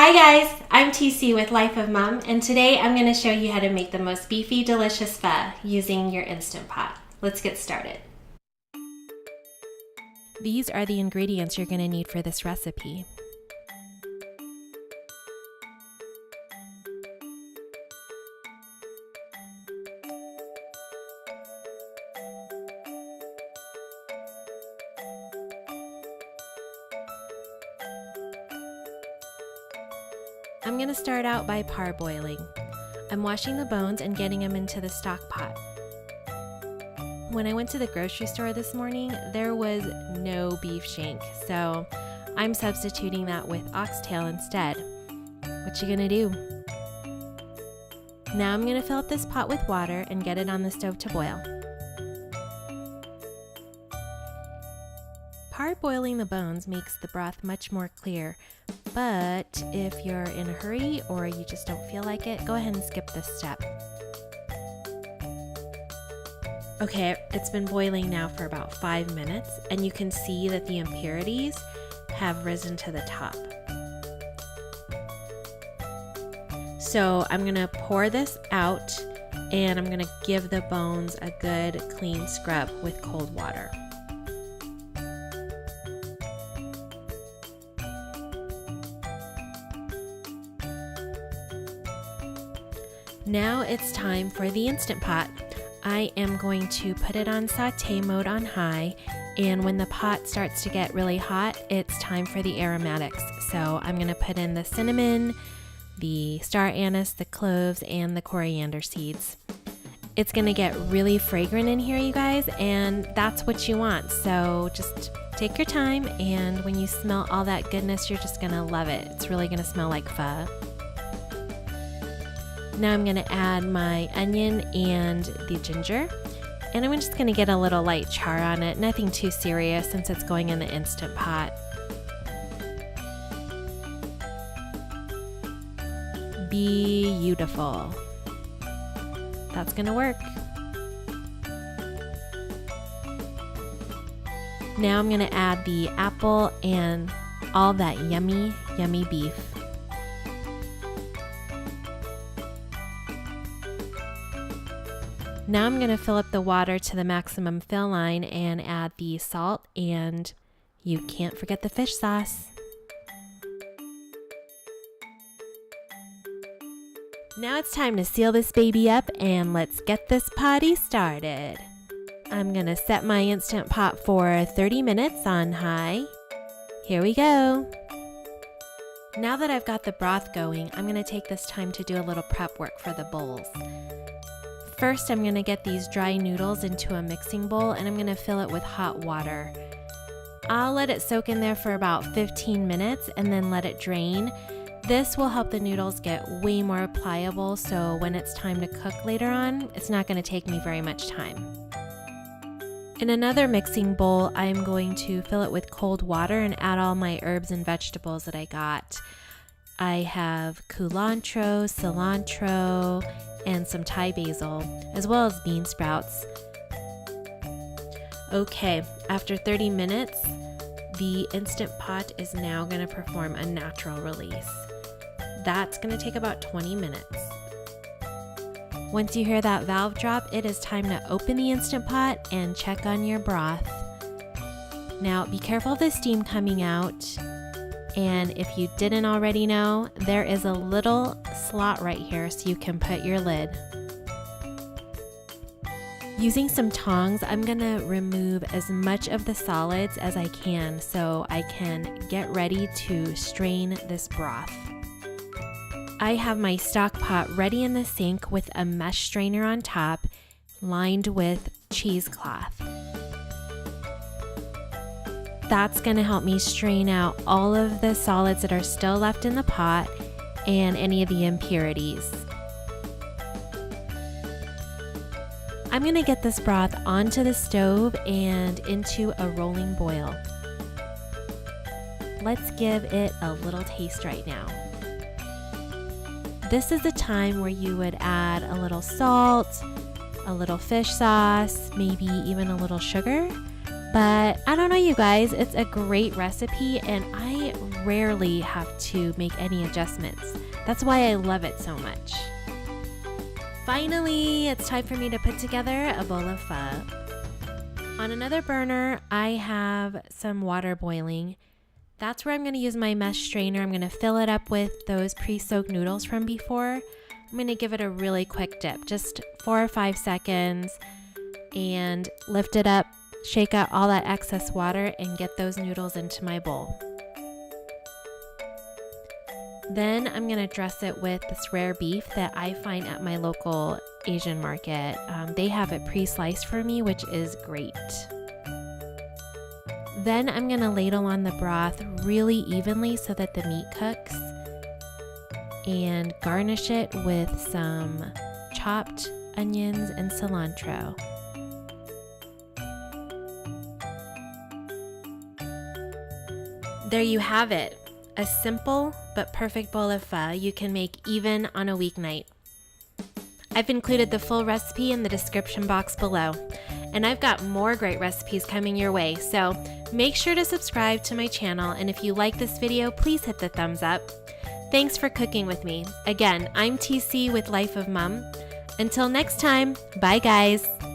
Hi guys, I'm TC with Life of Mom, and today I'm going to show you how to make the most beefy, delicious pho using your Instant Pot. Let's get started. These are the ingredients you're going to need for this recipe. I'm going to start out by parboiling. I'm washing the bones and getting them into the stock pot. When I went to the grocery store this morning, there was no beef shank, so I'm substituting that with oxtail instead. What you gonna do? Now I'm gonna fill up this pot with water and get it on the stove to boil. Parboiling the bones makes the broth much more clear, but if you're in a hurry or you just don't feel like it, go ahead and skip this step. Okay, it's been boiling now for about 5 minutes, and you can see that the impurities have risen to the top. So I'm gonna pour this out, and I'm gonna give the bones a good clean scrub with cold water. Now it's time for the Instant Pot. I am going to put it on saute mode on high, and when the pot starts to get really hot, it's time for the aromatics. So I'm going to put in the cinnamon, the star anise, the cloves, and the coriander seeds. It's going to get really fragrant in here, you guys, and that's what you want. So just take your time, and when you smell all that goodness, you're just going to love it. It's really going to smell like pho. Now I'm going to add my onion and the ginger, and I'm just going to get a little light char on it, nothing too serious since it's going in the Instant Pot. Beautiful. That's going to work. Now I'm going to add the apple and all that yummy, yummy beef. Now I'm going to fill up the water to the maximum fill line and add the salt, and you can't forget the fish sauce. Now it's time to seal this baby up, and let's get this party started. I'm going to set my Instant Pot for 30 minutes on high. Here we go. Now that I've got the broth going, I'm going to take this time to do a little prep work for the bowls. First, I'm going to get these dry noodles into a mixing bowl, and I'm going to fill it with hot water. I'll let it soak in there for about 15 minutes and then let it drain. This will help the noodles get way more pliable, so when it's time to cook later on, it's not going to take me very much time. In another mixing bowl, I'm going to fill it with cold water and add all my herbs and vegetables that I got. I have culantro, cilantro, and some Thai basil, as well as bean sprouts. Okay, after 30 minutes, the Instant Pot is now going to perform a natural release. That's going to take about 20 minutes. Once you hear that valve drop, it is time to open the Instant Pot and check on your broth. Now, be careful of the steam coming out. And if you didn't already know, there is a little slot right here so you can put your lid. Using some tongs, I'm gonna remove as much of the solids as I can so I can get ready to strain this broth. I have my stock pot ready in the sink with a mesh strainer on top, lined with cheesecloth. That's going to help me strain out all of the solids that are still left in the pot and any of the impurities. I'm going to get this broth onto the stove and into a rolling boil. Let's give it a little taste right now. This is the time where you would add a little salt, a little fish sauce, maybe even a little sugar. But I don't know, you guys, it's a great recipe, and I rarely have to make any adjustments. That's why I love it so much. Finally, it's time for me to put together a bowl of pho. On another burner, I have some water boiling. That's where I'm going to use my mesh strainer. I'm going to fill it up with those pre-soaked noodles from before. I'm going to give it a really quick dip, just 4 or 5 seconds, and lift it up, shake out all that excess water, and get those noodles into my bowl. Then I'm going to dress it with this rare beef that I find at my local Asian market. They have it pre-sliced for me, which is great. Then I'm going to ladle on the broth really evenly so that the meat cooks, and garnish it with some chopped onions and cilantro. There you have it. A simple but perfect bowl of pho you can make even on a weeknight. I've included the full recipe in the description box below, and I've got more great recipes coming your way, so make sure to subscribe to my channel, and if you like this video, please hit the thumbs up. Thanks for cooking with me. Again, I'm TC with Life of Mom. Until next time, bye guys.